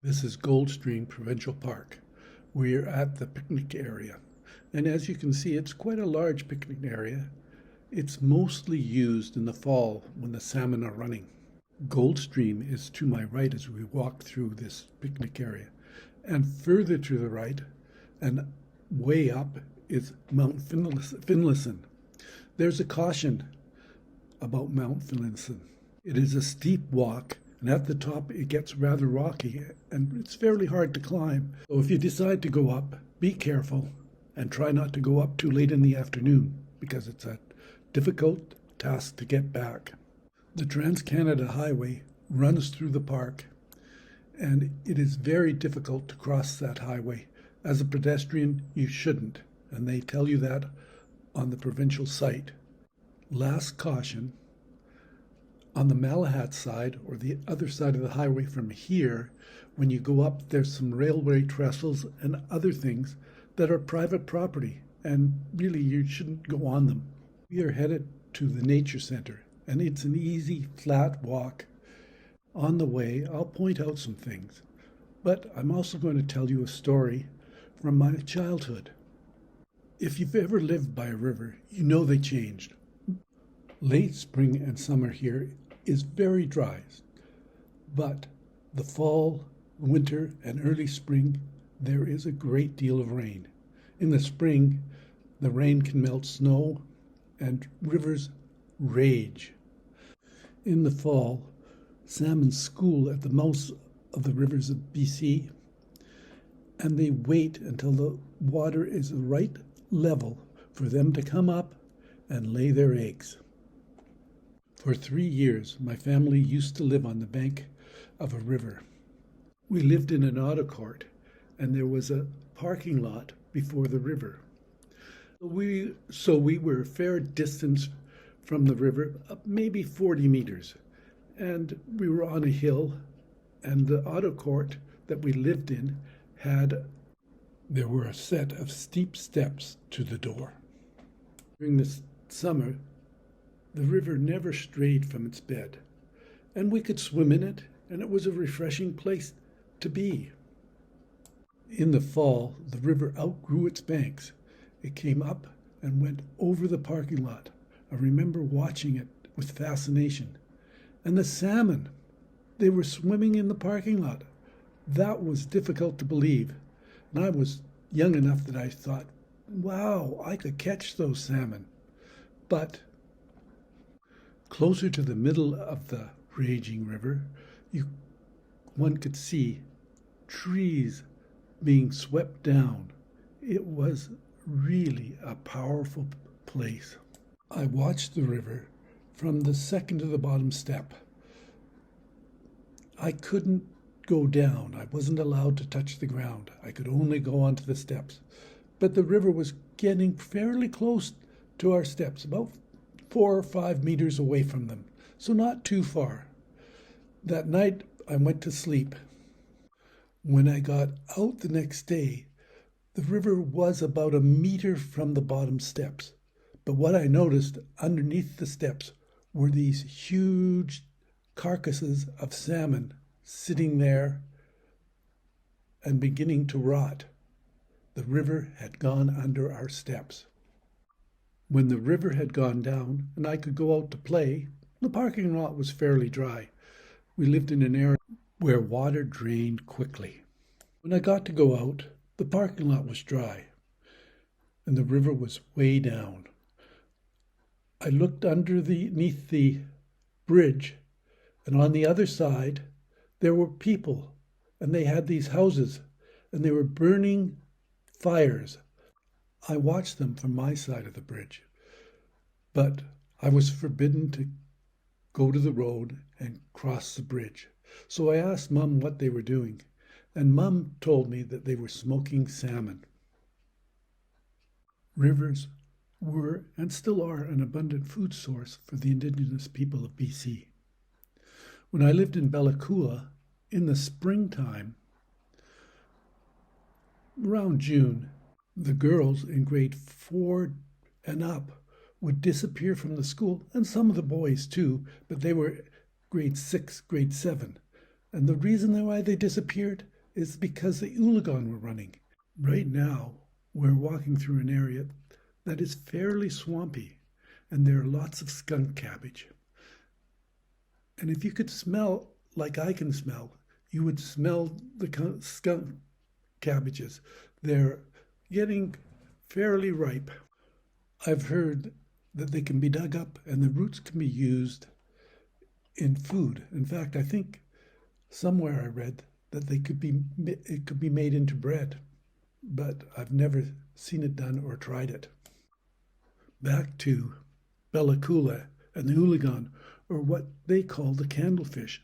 This is Goldstream Provincial Park. We're at the picnic area. And as you can see, it's quite a large picnic area. It's mostly used in the fall when the salmon are running. Goldstream is to my right as we walk through this picnic area. And further to the right and way up is Mount Finlayson. There's a caution about Mount Finlayson. It is a steep walk, and at the top it gets rather rocky and it's fairly hard to climb. So if you decide to go up, be careful and try not to go up too late in the afternoon because it's a difficult task to get back. The Trans-Canada Highway runs through the park, and it is very difficult to cross that highway. As a pedestrian, you shouldn't, and they tell you that on the provincial site. Last caution, on the Malahat side, or the other side of the highway from here, when you go up, there's some railway trestles and other things that are private property, and really you shouldn't go on them. We are headed to the nature center, and it's an easy, flat walk. On the way, I'll point out some things, but I'm also going to tell you a story from my childhood. If you've ever lived by a river, you know they changed. Late spring and summer here is very dry, but the fall, winter, and early spring, there is a great deal of rain. In the spring, the rain can melt snow and rivers rage. In the fall, salmon school at the mouths of the rivers of BC, and they wait until the water is the right level for them to come up and lay their eggs. For 3 years, my family used to live on the bank of a river. We lived in an auto court, and there was a parking lot before the river. So we were a fair distance from the river, maybe 40 meters. And we were on a hill, and the auto court that we lived in there were a set of steep steps to the door. During the summer, the river never strayed from its bed, and we could swim in it, and it was a refreshing place to be. In the fall, the river outgrew its banks. It came up and went over the parking lot. I remember watching it with fascination. And the salmon, they were swimming in the parking lot. That was difficult to believe. And I was young enough that I thought, wow, I could catch those salmon. But closer to the middle of the raging river, one could see trees being swept down. It was really a powerful place. I watched the river from the second to the bottom step. I couldn't go down. I wasn't allowed to touch the ground. I could only go onto the steps. But the river was getting fairly close to our steps, about 4 or 5 meters away from them, so not too far. That night, I went to sleep. When I got out the next day, the river was about a meter from the bottom steps. But what I noticed underneath the steps were these huge carcasses of salmon sitting there and beginning to rot. The river had gone under our steps. When the river had gone down and I could go out to play, the parking lot was fairly dry. We lived in an area where water drained quickly. When I got to go out, the parking lot was dry and the river was way down. I looked underneath the bridge, and on the other side, there were people, and they had these houses, and they were burning fires. I watched them from my side of the bridge, but I was forbidden to go to the road and cross the bridge. So I asked Mum what they were doing, and Mum told me that they were smoking salmon. Rivers were and still are an abundant food source for the Indigenous people of BC. When I lived in Bella Coola, in the springtime, around June, the girls in grade 4 and up would disappear from the school, and some of the boys too, but they were grade 6, grade 7. And the reason why they disappeared is because the ooligan were running. Right now, we're walking through an area that is fairly swampy, and there are lots of skunk cabbage. And if you could smell like I can smell, you would smell the skunk cabbages. They're getting fairly ripe. I've heard that they can be dug up and the roots can be used in food. In fact, I think somewhere I read that it could be made into bread, but I've never seen it done or tried it. Back to Bella Coola and the ooligan, or what they call the candlefish.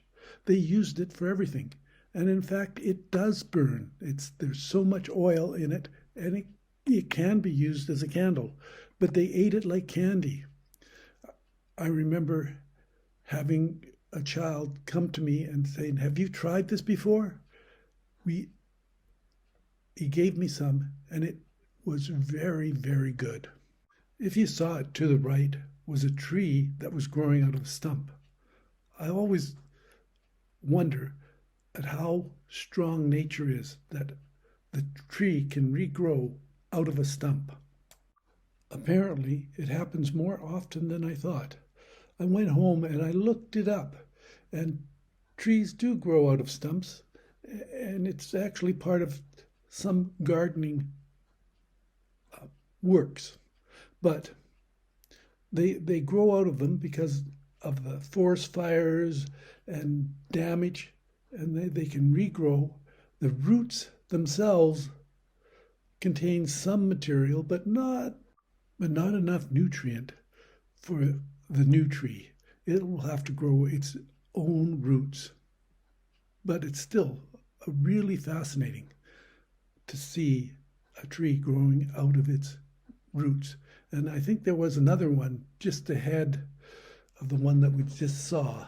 They used it for everything. And in fact, it does burn. There's so much oil in it, and it can be used as a candle. But they ate it like candy. I remember having a child come to me and saying, "Have you tried this before?" He gave me some, and it was very, very good. If you saw it, to the right was a tree that was growing out of a stump. I always wonder at how strong nature is, that the tree can regrow out of a stump. Apparently, it happens more often than I thought. I went home and I looked it up, and trees do grow out of stumps, and it's actually part of some gardening works. But they grow out of them because of the forest fires and damage, and they can regrow. The roots themselves contain some material, but not enough nutrient for the new tree. It will have to grow its own roots. But it's still really fascinating to see a tree growing out of its roots. And I think there was another one just ahead of the one that we just saw.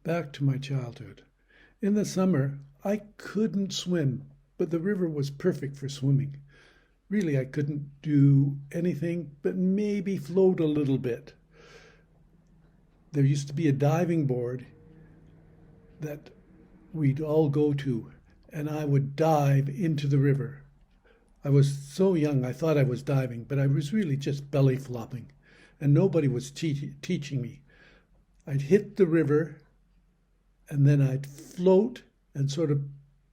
Back to my childhood. In the summer, I couldn't swim, but the river was perfect for swimming. Really, I couldn't do anything but maybe float a little bit. There used to be a diving board that we'd all go to, and I would dive into the river. I was so young I thought I was diving, but I was really just belly flopping, and nobody was teaching me. I'd hit the river, and then I'd float and sort of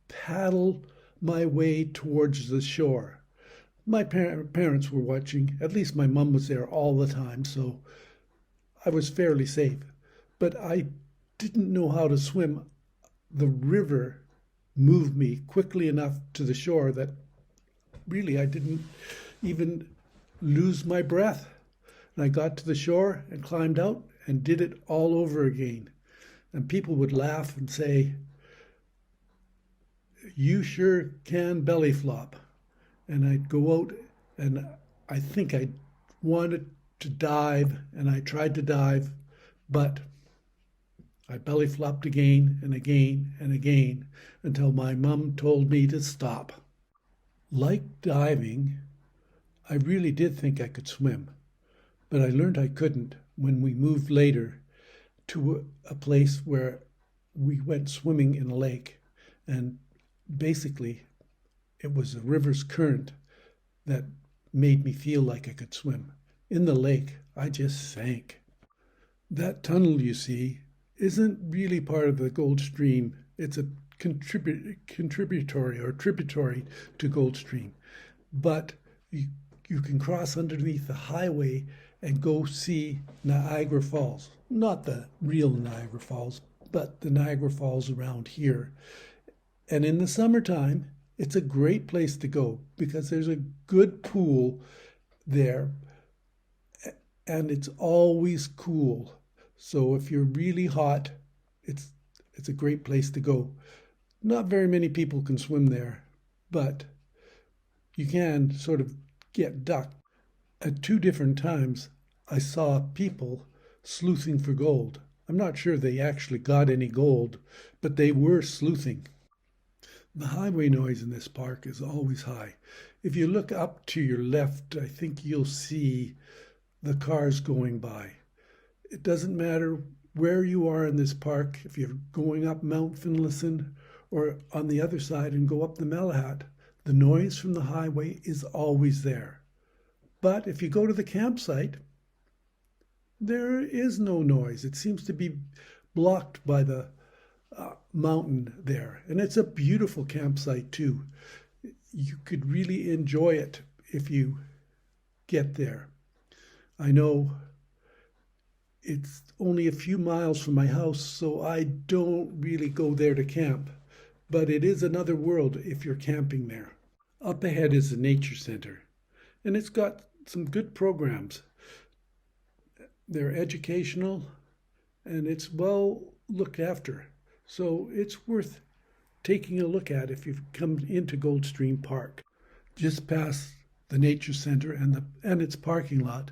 paddle my way towards the shore. My parents were watching. At least my mom was there all the time, so I was fairly safe. But I didn't know how to swim. The river moved me quickly enough to the shore that really I didn't even lose my breath. And I got to the shore and climbed out and did it all over again. And people would laugh and say, "You sure can belly flop." And I'd go out, and I think I wanted to dive, and I tried to dive, but I belly flopped again and again and again until my mom told me to stop. Like diving, I really did think I could swim, but I learned I couldn't when we moved later to a place where we went swimming in a lake, and basically it was the river's current that made me feel like I could swim. In the lake, I just sank. That tunnel you see isn't really part of the Goldstream. It's a contributory or tributary to Goldstream. But you can cross underneath the highway and go see Niagara Falls. Not the real Niagara Falls, but the Niagara Falls around here. And in the summertime, it's a great place to go because there's a good pool there and it's always cool. So if you're really hot, it's a great place to go. Not very many people can swim there, but you can sort of get ducked. At 2 different times, I saw people sleuthing for gold. I'm not sure they actually got any gold, but they were sleuthing. The highway noise in this park is always high. If you look up to your left, I think you'll see the cars going by. It doesn't matter where you are in this park, if you're going up Mount Finlayson or on the other side and go up the Malahat, the noise from the highway is always there. But if you go to the campsite, there is no noise. It seems to be blocked by the mountain there. And it's a beautiful campsite too. You could really enjoy it if you get there. I know it's only a few miles from my house, so I don't really go there to camp. But it is another world if you're camping there. Up ahead is the Nature Center, and it's got some good programs. They're educational, and it's well looked after. So it's worth taking a look at if you've come into Goldstream Park. Just past the Nature Center and its parking lot,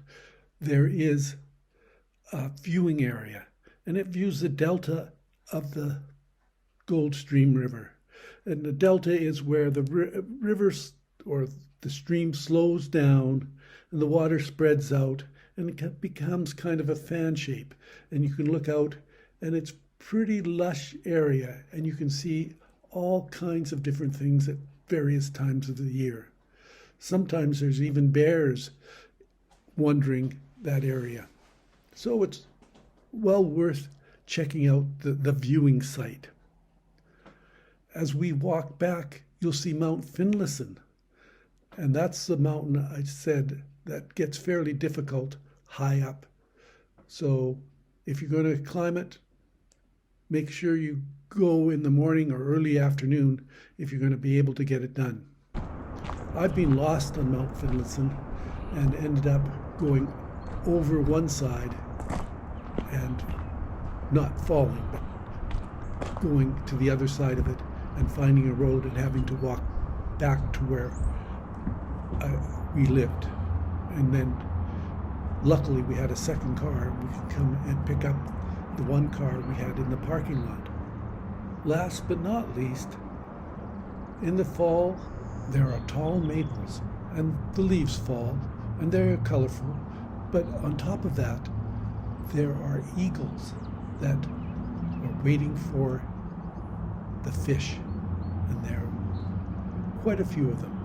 there is a viewing area, and it views the delta of the Goldstream River. And the delta is where the river or the stream slows down and the water spreads out and it becomes kind of a fan shape. And you can look out and it's pretty lush area, and you can see all kinds of different things at various times of the year. Sometimes there's even bears wandering that area. So it's well worth checking out the viewing site. As we walk back, you'll see Mount Finlayson, and that's the mountain I said that gets fairly difficult high up. So if you're going to climb it, make sure you go in the morning or early afternoon if you're going to be able to get it done. I've been lost on Mount Finlayson and ended up going over one side and not falling, but going to the other side of it and finding a road and having to walk back to where we lived. And then luckily we had a second car. We could come and pick up the one car we had in the parking lot. Last but not least, in the fall, there are tall maples and the leaves fall and they're colorful. But on top of that, there are eagles that are waiting for the fish, and there are quite a few of them.